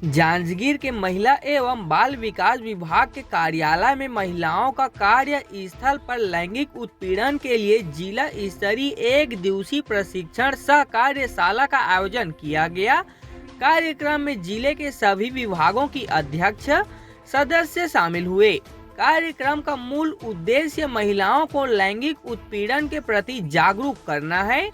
जांजगीर के महिला एवं बाल विकास विभाग के कार्यालय में महिलाओं का कार्य स्थल पर लैंगिक उत्पीड़न के लिए जिला स्तरीय एक दिवसीय प्रशिक्षण सह कार्यशाला का आयोजन किया गया। कार्यक्रम में जिले के सभी विभागों की अध्यक्ष सदस्य शामिल हुए। कार्यक्रम का मूल उद्देश्य महिलाओं को लैंगिक उत्पीड़न के प्रति जागरूक करना है।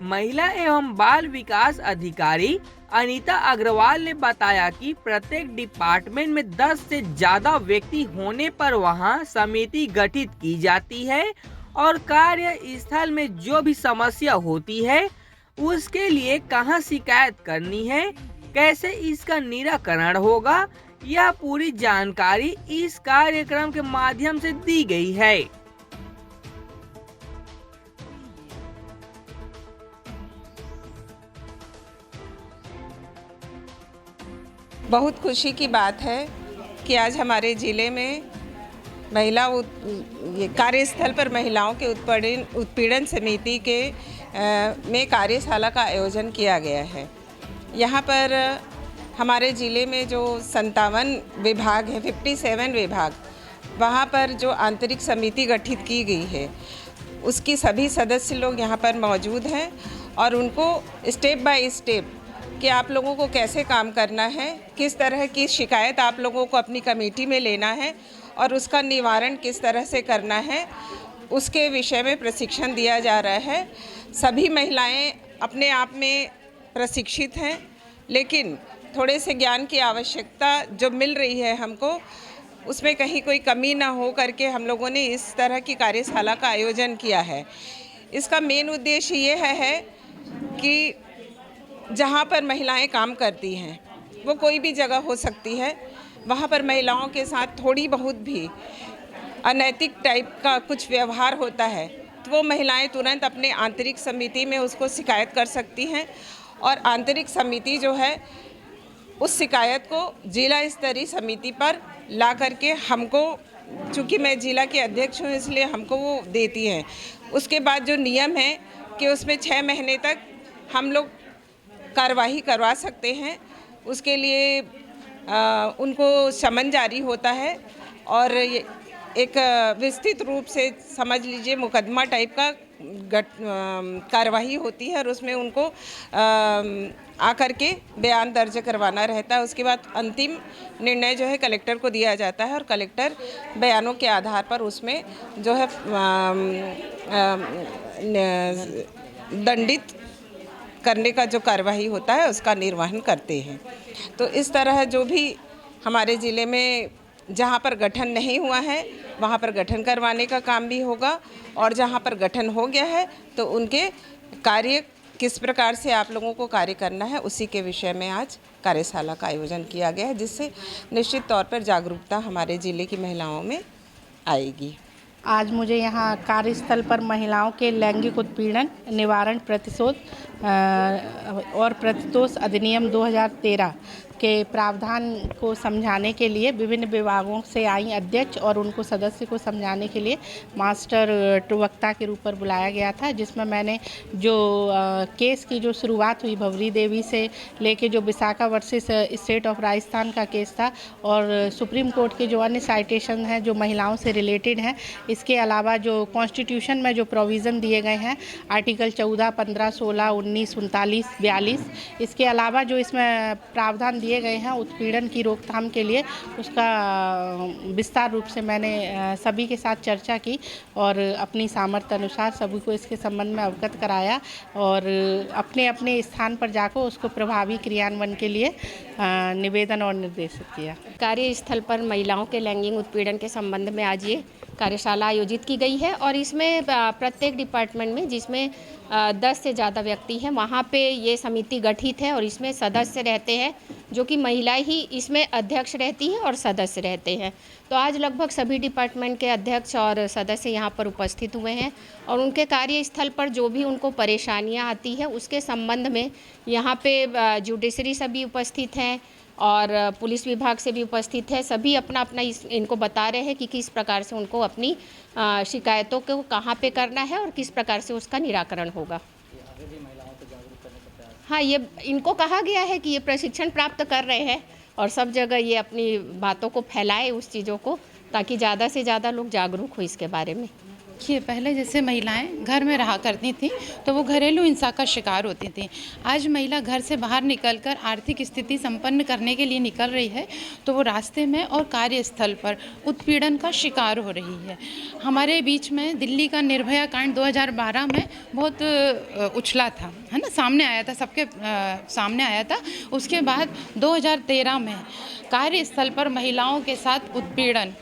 महिला एवं बाल विकास अधिकारी अनीता अग्रवाल ने बताया कि प्रत्येक डिपार्टमेंट में 10 से ज्यादा व्यक्ति होने पर वहां समिति गठित की जाती है और कार्य स्थल में जो भी समस्या होती है उसके लिए कहां शिकायत करनी है, कैसे इसका निराकरण होगा, यह पूरी जानकारी इस कार्यक्रम के माध्यम से दी गई है। बहुत खुशी की बात है कि आज हमारे ज़िले में कार्यस्थल पर महिलाओं के उत्पीड़न समिति के में कार्यशाला का आयोजन किया गया है। यहाँ पर हमारे ज़िले में जो 57 विभाग है, 57 विभाग, वहाँ पर जो आंतरिक समिति गठित की गई है उसकी सभी सदस्य लोग यहाँ पर मौजूद हैं और उनको स्टेप बाय स्टेप कि आप लोगों को कैसे काम करना है, किस तरह की शिकायत आप लोगों को अपनी कमेटी में लेना है और उसका निवारण किस तरह से करना है, उसके विषय में प्रशिक्षण दिया जा रहा है। सभी महिलाएं अपने आप में प्रशिक्षित हैं, लेकिन थोड़े से ज्ञान की आवश्यकता जो मिल रही है हमको, उसमें कहीं कोई कमी ना हो करके हम लोगों ने इस तरह की कार्यशाला का आयोजन किया है। इसका मेन उद्देश्य ये है कि जहाँ पर महिलाएं काम करती हैं, वो कोई भी जगह हो सकती है, वहाँ पर महिलाओं के साथ थोड़ी बहुत भी अनैतिक टाइप का कुछ व्यवहार होता है तो वो महिलाएं तुरंत अपने आंतरिक समिति में उसको शिकायत कर सकती हैं और आंतरिक समिति जो है उस शिकायत को जिला स्तरीय समिति पर ला करके हमको, चूँकि मैं जिला के अध्यक्ष हूँ इसलिए हमको वो देती हैं। उसके बाद जो नियम है कि उसमें 6 महीने तक हम लोग कार्यवाही करवा सकते हैं, उसके लिए उनको समन जारी होता है और एक विस्तृत रूप से समझ लीजिए मुकदमा टाइप का कार्यवाही होती है और उसमें उनको आकर के बयान दर्ज करवाना रहता है। उसके बाद अंतिम निर्णय जो है कलेक्टर को दिया जाता है और कलेक्टर बयानों के आधार पर उसमें जो है दंडित करने का जो कार्यवाही होता है उसका निर्वहन करते हैं। तो इस तरह जो भी हमारे ज़िले में जहाँ पर गठन नहीं हुआ है वहाँ पर गठन करवाने का काम भी होगा और जहाँ पर गठन हो गया है तो उनके कार्य किस प्रकार से आप लोगों को कार्य करना है उसी के विषय में आज कार्यशाला का आयोजन किया गया है, जिससे निश्चित तौर पर जागरूकता हमारे ज़िले की महिलाओं में आएगी। आज मुझे यहाँ कार्यस्थल पर महिलाओं के लैंगिक उत्पीड़न निवारण प्रतिशोध और प्रतितोष अधिनियम 2013 के प्रावधान को समझाने के लिए विभिन्न विभागों से आई अध्यक्ष और उनको सदस्य को समझाने के लिए मास्टर वक्ता के रूप पर बुलाया गया था, जिसमें मैंने जो केस की जो शुरुआत हुई भवरी देवी से लेके जो Vishakha versus state of Rajasthan का केस था और सुप्रीम कोर्ट के जो अन्य साइटेशन हैं जो महिलाओं से रिलेटेड हैं, इसके अलावा जो कॉन्स्टिट्यूशन में जो प्रोविज़न दिए गए हैं आर्टिकल 14, 15, 16, 19, 39, 42, इसके अलावा जो इसमें प्रावधान दिए गए हैं उत्पीड़न की रोकथाम के लिए, उसका विस्तार रूप से मैंने सभी के साथ चर्चा की और अपनी सामर्थ्य अनुसार सभी को इसके संबंध में अवगत कराया और अपने अपने स्थान पर जाकर उसको प्रभावी क्रियान्वयन के लिए निवेदन और निर्देशित किया। कार्यस्थल पर महिलाओं के लैंगिक उत्पीड़न के संबंध में आज ये कार्यशाला आयोजित की गई है और इसमें प्रत्येक डिपार्टमेंट में जिसमें 10 से ज़्यादा व्यक्ति हैं वहाँ पे ये समिति गठित है और इसमें सदस्य रहते हैं जो कि महिलाएं ही इसमें अध्यक्ष रहती हैं और सदस्य रहते हैं। तो आज लगभग सभी डिपार्टमेंट के अध्यक्ष और सदस्य यहाँ पर उपस्थित हुए हैं और उनके कार्यस्थल पर जो भी उनको परेशानियाँ आती है उसके संबंध में यहाँ पे जुडिशरी सभी उपस्थित हैं और पुलिस विभाग से भी उपस्थित है। सभी अपना अपना इनको बता रहे हैं कि किस प्रकार से उनको अपनी शिकायतों को कहाँ पे करना है और किस प्रकार से उसका निराकरण होगा। हाँ, ये इनको कहा गया है कि ये प्रशिक्षण प्राप्त कर रहे हैं और सब जगह ये अपनी बातों को फैलाए उस चीज़ों को, ताकि ज़्यादा से ज़्यादा लोग जागरूक हो इसके बारे में। देखिए, पहले जैसे महिलाएं घर में रहा करती थीं तो वो घरेलू हिंसा का शिकार होती थीं। आज महिला घर से बाहर निकलकर आर्थिक स्थिति संपन्न करने के लिए निकल रही है तो वो रास्ते में और कार्यस्थल पर उत्पीड़न का शिकार हो रही है। हमारे बीच में दिल्ली का निर्भया कांड 2012 में बहुत उछला था, है ना, सामने आया था, सबके सामने आया था। उसके बाद 2013 में कार्यस्थल पर महिलाओं के साथ उत्पीड़न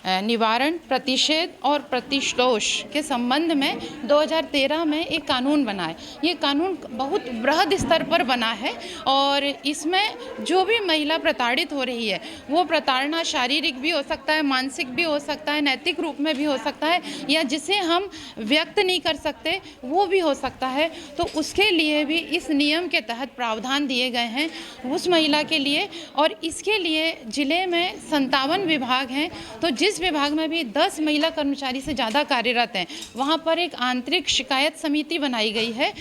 निवारण, प्रतिषेध और प्रतिशोध के संबंध में 2013 में एक कानून बना है। ये कानून बहुत बृहद स्तर पर बना है और इसमें जो भी महिला प्रताड़ित हो रही है वो प्रताड़ना शारीरिक भी हो सकता है, मानसिक भी हो सकता है, नैतिक रूप में भी हो सकता है, या जिसे हम व्यक्त नहीं कर सकते वो भी हो सकता है। तो उसके लिए भी इस नियम के तहत प्रावधान दिए गए हैं उस महिला के लिए। और इसके लिए ज़िले में 57 विभाग हैं, तो जिस विभाग में भी 10 महिला कर्मचारी से ज़्यादा कार्यरत हैं वहाँ पर एक आंतरिक शिकायत समिति बनाई गई है।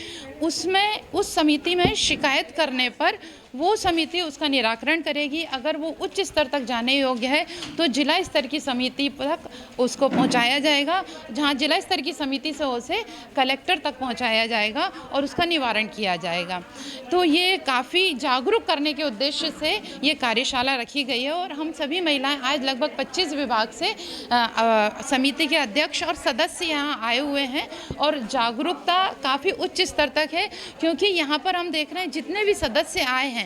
उसमें उस समिति में शिकायत करने पर वो समिति उसका निराकरण करेगी। अगर वो उच्च स्तर तक जाने योग्य है तो जिला स्तर की समिति तक उसको पहुंचाया जाएगा, जहां जिला स्तर की समिति से उसे कलेक्टर तक पहुंचाया जाएगा और उसका निवारण किया जाएगा। तो ये काफ़ी जागरूक करने के उद्देश्य से ये कार्यशाला रखी गई है और हम सभी महिलाएं आज लगभग 25 विभाग से समिति के अध्यक्ष और सदस्य यहाँ आए हुए हैं और जागरूकता काफ़ी उच्च स्तर तक है, क्योंकि यहाँ पर हम देख रहे हैं जितने भी सदस्य आए हैं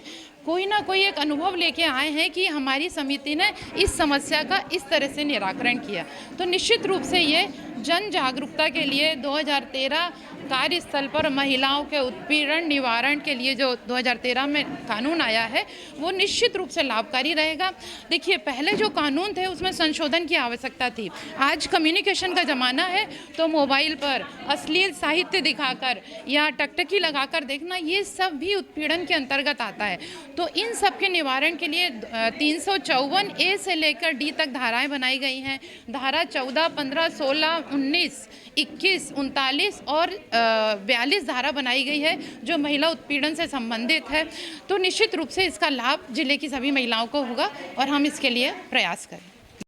कोई ना कोई एक अनुभव लेके आए हैं कि हमारी समिति ने इस समस्या का इस तरह से निराकरण किया। तो निश्चित रूप से ये जन जागरूकता के लिए 2013 कार्यस्थल पर महिलाओं के उत्पीड़न निवारण के लिए जो 2013 में कानून आया है वो निश्चित रूप से लाभकारी रहेगा। देखिए, पहले जो कानून थे उसमें संशोधन की आवश्यकता थी। आज कम्युनिकेशन का ज़माना है तो मोबाइल पर अश्लील साहित्य दिखाकर या टकटकी लगाकर देखना, ये सब भी उत्पीड़न के अंतर्गत आता है। तो इन सब के निवारण के लिए 354A से लेकर D तक धाराएं बनाई गई हैं। धारा 14, 15, 16, 19, 21, 39 और 42 धारा बनाई गई है जो महिला उत्पीड़न से संबंधित है। तो निश्चित रूप से इसका लाभ जिले की सभी महिलाओं को होगा और हम इसके लिए प्रयास करें।